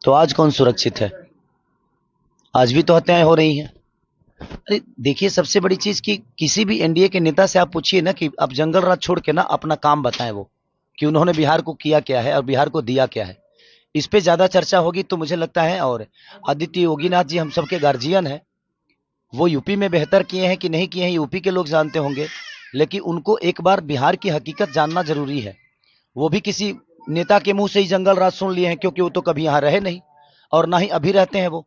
तो आज कौन सुरक्षित है? आज भी तो हत्याएं हो रही हैं। अरे देखिए, सबसे बड़ी चीज कि किसी भी एनडीए के नेता से आप पूछिए ना कि आप जंगल राज छोड़ के ना अपना काम बताएं, वो कि उन्होंने बिहार को किया क्या है और बिहार को दिया क्या है। इस पे ज्यादा चर्चा होगी तो मुझे लगता है। और आदित्य योगीनाथ जी हम सबके गार्जियन हैं। वो यूपी में बेहतर किए हैं कि नहीं किए हैं यूपी के लोग जानते होंगे, लेकिन उनको एक बार बिहार की हकीकत जानना जरूरी है। वो भी किसी नेता के मुंह से ही जंगल राज सुन लिए हैं, क्योंकि वो तो कभी यहाँ रहे नहीं और ना ही अभी रहते हैं वो।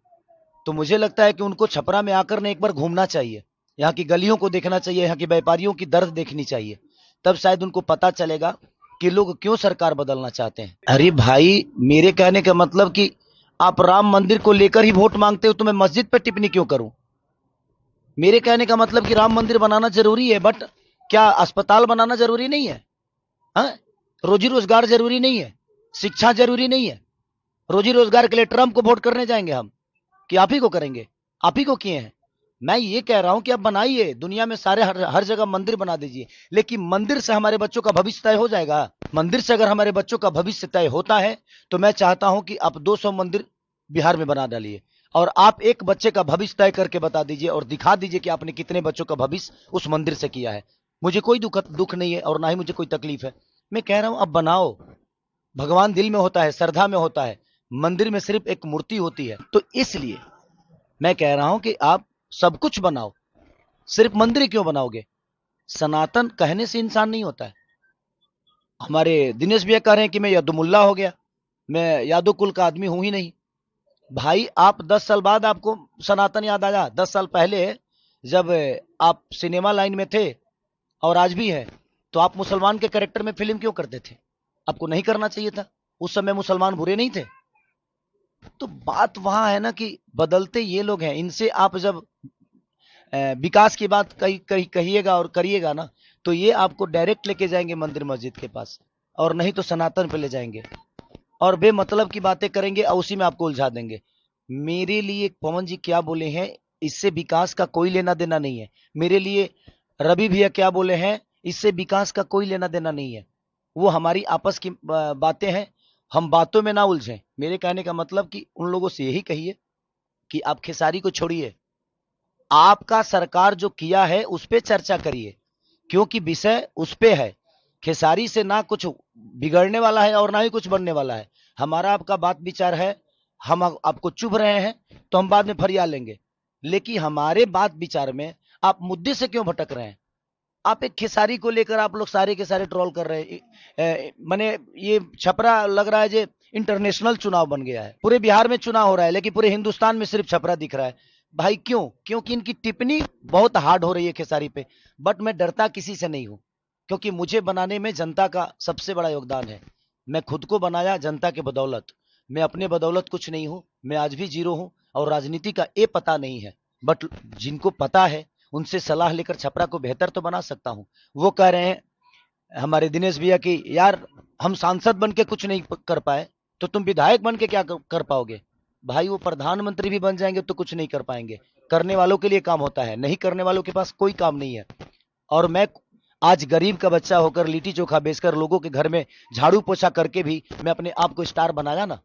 तो मुझे लगता है कि उनको छपरा में आकर ने एक बार घूमना चाहिए, यहाँ की गलियों को देखना चाहिए, यहाँ के व्यापारियों की दर्द देखनी चाहिए। तब शायद उनको पता चलेगा कि लोग क्यों सरकार बदलना चाहते हैं। अरे भाई, मेरे कहने का मतलब कि आप राम मंदिर को लेकर ही वोट मांगते हो तो मैं मस्जिद पर टिप्पणी क्यों करूं? मेरे कहने का मतलब कि राम मंदिर बनाना जरूरी है, बट क्या अस्पताल बनाना जरूरी नहीं है? हाँ? रोजी रोजगार जरूरी नहीं है? शिक्षा जरूरी नहीं है? रोजी रोजगार के लिए ट्रंप को वोट करने जाएंगे हम कि आप ही को करेंगे? आप ही को किए हैं। मैं ये कह रहा हूं कि आप बनाइए, दुनिया में सारे हर जगह मंदिर बना दीजिए, लेकिन मंदिर से हमारे बच्चों का भविष्य तय हो जाएगा? मंदिर से अगर हमारे बच्चों का भविष्य तय होता है तो मैं चाहता हूं कि आप 200 मंदिर बिहार में बना डालिए और आप एक बच्चे का भविष्य तय करके बता दीजिए और दिखा दीजिए कि आपने कितने बच्चों का भविष्य उस मंदिर से किया है। मुझे कोई दुख नहीं है और ना ही मुझे कोई तकलीफ है। मैं कह रहा हूं अब बनाओ। भगवान दिल में होता है, श्रद्धा में होता है। मंदिर में सिर्फ एक मूर्ति होती है। तो इसलिए मैं कह रहा हूं कि आप सब कुछ बनाओ, सिर्फ मंदिर क्यों बनाओगे? सनातन कहने से इंसान नहीं होता है। हमारे दिनेश भैया कह रहे हैं कि मैं यदुमुल्ला हो गया, मैं यादव कुल का आदमी हूं ही नहीं। भाई, आप 10 साल बाद आपको सनातन याद आया? 10 साल पहले जब आप सिनेमा लाइन में थे और आज भी है, तो आप मुसलमान के कैरेक्टर में फिल्म क्यों करते थे? आपको नहीं करना चाहिए था। उस समय मुसलमान बुरे नहीं थे। तो बात वहां है ना कि बदलते ये लोग हैं। इनसे आप जब विकास की बात कहिएगा और करिएगा ना, तो ये आपको डायरेक्ट लेके जाएंगे मंदिर मस्जिद के पास, और नहीं तो सनातन पे ले जाएंगे और बेमतलब की बातें करेंगे और उसी में आपको उलझा देंगे। मेरे लिए पवन जी क्या बोले हैं, इससे विकास का कोई लेना देना नहीं है। मेरे लिए रवि भैया क्या बोले हैं, इससे विकास का कोई लेना देना नहीं है। वो हमारी आपस की बातें हैं। हम बातों में ना उलझें। मेरे कहने का मतलब कि उन लोगों से यही कहिए कि आप खेसारी को छोड़िए, आपका सरकार जो किया है उस पर चर्चा करिए, क्योंकि विषय उस पे है। खेसारी से ना कुछ बिगड़ने वाला है और ना ही कुछ बनने वाला है। हमारा आपका बात विचार है, हम आपको चुभ रहे हैं तो हम बाद में फरियाद लेंगे, लेकिन हमारे बात विचार में आप मुद्दे से क्यों भटक रहे हैं? आप एक खेसारी को लेकर आप लोग सारे के सारे ट्रोल कर रहे हैं। मैंने ये छपरा लग रहा है जो इंटरनेशनल चुनाव बन गया है। पूरे बिहार में चुनाव हो रहा है लेकिन पूरे हिंदुस्तान में सिर्फ छपरा दिख रहा है। भाई क्यों? क्योंकि इनकी टिप्पणी बहुत हार्ड हो रही है खेसारी पे। बट मैं डरता किसी से नहीं हूं, क्योंकि मुझे बनाने में जनता का सबसे बड़ा योगदान है। मैं खुद को बनाया जनता के बदौलत। मैं अपने बदौलत कुछ नहीं हूं। मैं आज भी जीरो हूं और राजनीति का ये पता नहीं है। बट जिनको पता है उनसे सलाह लेकर छपरा को बेहतर तो बना सकता हूं। वो कह रहे हैं हमारे दिनेश भैया की, यार हम सांसद बन के कुछ नहीं कर पाए तो तुम विधायक बन के क्या कर पाओगे? भाई, वो प्रधानमंत्री भी बन जाएंगे तो कुछ नहीं कर पाएंगे। करने वालों के लिए काम होता है, नहीं करने वालों के पास कोई काम नहीं है। और मैं आज गरीब का बच्चा होकर लिट्टी चोखा बेचकर लोगों के घर में झाड़ू पोछा करके भी मैं अपने आप को स्टार बनाया ना।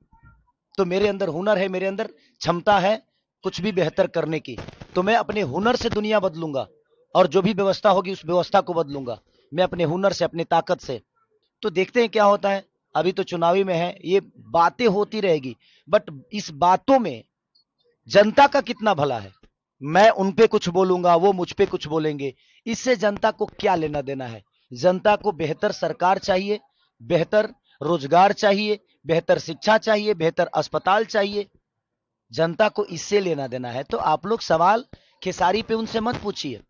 तो मेरे अंदर हुनर है, मेरे अंदर क्षमता है कुछ भी बेहतर करने की। तो मैं अपने हुनर से दुनिया बदलूंगा और जो भी व्यवस्था होगी उस व्यवस्था को बदलूंगा, मैं अपने हुनर से, अपनी ताकत से। तो देखते हैं क्या होता है। अभी तो चुनावी में है, ये बातें होती रहेगी, बट इस बातों में जनता का कितना भला है? मैं उन पे कुछ बोलूंगा, वो मुझ पे कुछ बोलेंगे, इससे जनता को क्या लेना देना है? जनता को बेहतर सरकार चाहिए, बेहतर रोजगार चाहिए, बेहतर शिक्षा चाहिए, बेहतर अस्पताल चाहिए। जनता को इससे लेना देना है। तो आप लोग सवाल खेसारी पे उनसे मत पूछिए।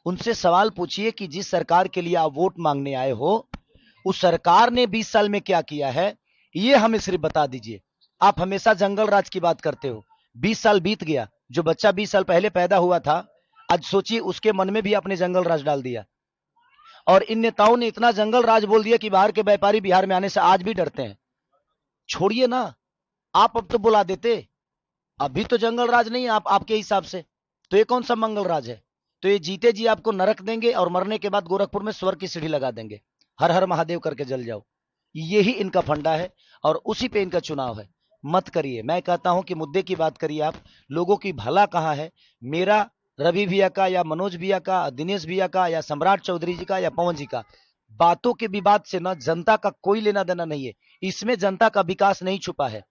उनसे सवाल पूछिए कि जिस सरकार के लिए आप वोट मांगने आए हो उस सरकार ने 20 साल में क्या किया है, ये हमें सिर्फ बता दीजिए। आप हमेशा जंगल राज की बात करते हो। 20 साल बीत गया, जो बच्चा 20 साल पहले पैदा हुआ था, आज सोचिए उसके मन में भी आपने जंगल राज डाल दिया। और इन नेताओं ने इतना जंगल राज बोल दिया कि बाहर के व्यापारी बिहार में आने से आज भी डरते हैं। छोड़िए ना, आप अब तो बुला देते। अभी तो जंगल राज नहीं है आप आपके हिसाब से, तो ये कौन सा मंगल राज है? तो ये जीते जी आपको नरक देंगे और मरने के बाद गोरखपुर में स्वर्ग की सीढ़ी लगा देंगे, हर हर महादेव करके जल जाओ। यही इनका फंडा है और उसी पे इनका चुनाव है। मत करिए। मैं कहता हूं कि मुद्दे की बात करिए आप। लोगों की भला कहाँ है, मेरा, रवि भैया का या मनोज भैया का, दिनेश भैया का या सम्राट चौधरी जी का या पवन जी का, बातों के विवाद से ना जनता का कोई लेना देना नहीं है। इसमें जनता का विकास नहीं छुपा है।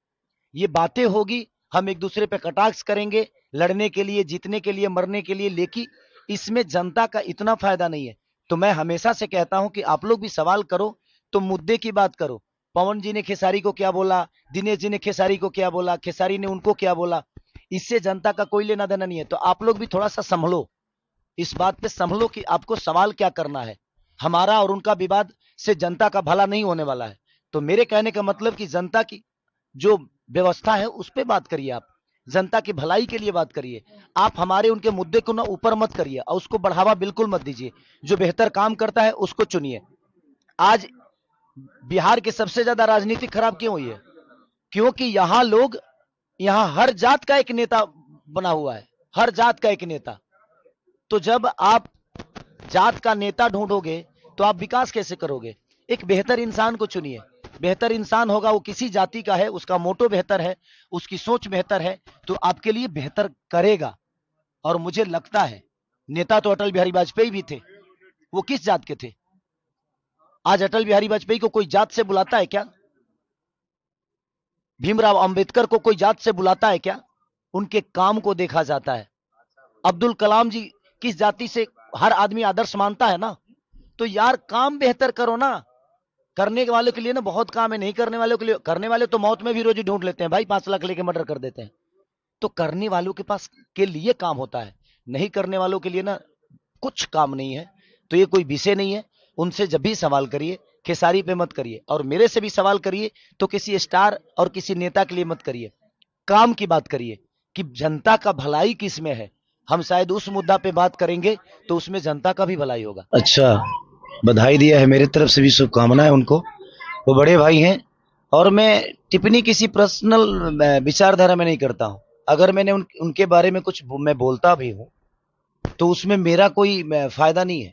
ये बातें होगी, हम एक दूसरे पे कटाक्ष करेंगे, लड़ने के लिए, जीतने के लिए, मरने के लिए, लेकिन इसमें जनता का इतना फायदा नहीं है। तो मैं हमेशा से कहता हूं कि आप लोग भी सवाल करो तो मुद्दे की बात करो। पवन जी ने खेसारी को क्या बोला, दिनेश जी ने खेसारी को क्या बोला, खेसारी ने उनको क्या बोला, इससे जनता का कोई लेना देना नहीं है। तो आप लोग भी थोड़ा सा संभलो, इस बात पे संभलो कि आपको सवाल क्या करना है। हमारा और उनका विवाद से जनता का भला नहीं होने वाला है। तो मेरे कहने का मतलब कि जनता की जो व्यवस्था है उस पर बात करिए, आप जनता की भलाई के लिए बात करिए। आप हमारे उनके मुद्दे को ना ऊपर मत करिए और उसको बढ़ावा बिल्कुल मत दीजिए। जो बेहतर काम करता है उसको चुनिए। आज बिहार की सबसे ज्यादा राजनीति खराब क्यों हुई है? क्योंकि यहां लोग, यहां हर जात का एक नेता बना हुआ है, हर जात का एक नेता। तो जब आप जात का नेता ढूंढोगे तो आप विकास कैसे करोगे? एक बेहतर इंसान को चुनिए। बेहतर इंसान होगा, वो किसी जाति का है, उसका मोटो बेहतर है, उसकी सोच बेहतर है, तो आपके लिए बेहतर करेगा। और मुझे लगता है नेता तो अटल बिहारी वाजपेयी भी थे, वो किस जात के थे? आज अटल बिहारी वाजपेयी को कोई जात से बुलाता है क्या? भीमराव अंबेडकर को कोई जात से बुलाता है क्या? उनके काम को देखा जाता है। अब्दुल कलाम जी किस जाति से हर आदमी आदर्श मानता है ना। तो यार काम बेहतर करो ना। करने वालों के लिए ना बहुत काम है, नहीं करने वालों के लिए, करने वाले तो मौत में भी रोजी ढूंढ लेते हैं भाई, 5 लाख लेके मर्डर कर देते हैं। तो करने वालों के पास के लिए काम होता है, नहीं करने वालों के लिए ना कुछ काम नहीं है। तो ये कोई विषय नहीं है। उनसे जब भी सवाल करिए खेसारी पे मत करिए, और मेरे से भी सवाल करिए तो किसी स्टार और किसी नेता के लिए मत करिए। काम की बात करिए कि जनता का भलाई किस में है। हम शायद उस मुद्दा पे बात करेंगे तो उसमें जनता का भी भलाई होगा। अच्छा, बधाई दिया है, मेरी तरफ से भी शुभकामनाएं उनको। वो बड़े भाई हैं। और मैं टिप्पणी किसी पर्सनल विचारधारा में नहीं करता हूं। अगर मैंने उनके बारे में कुछ मैं बोलता भी हूं तो उसमें मेरा कोई फायदा नहीं है।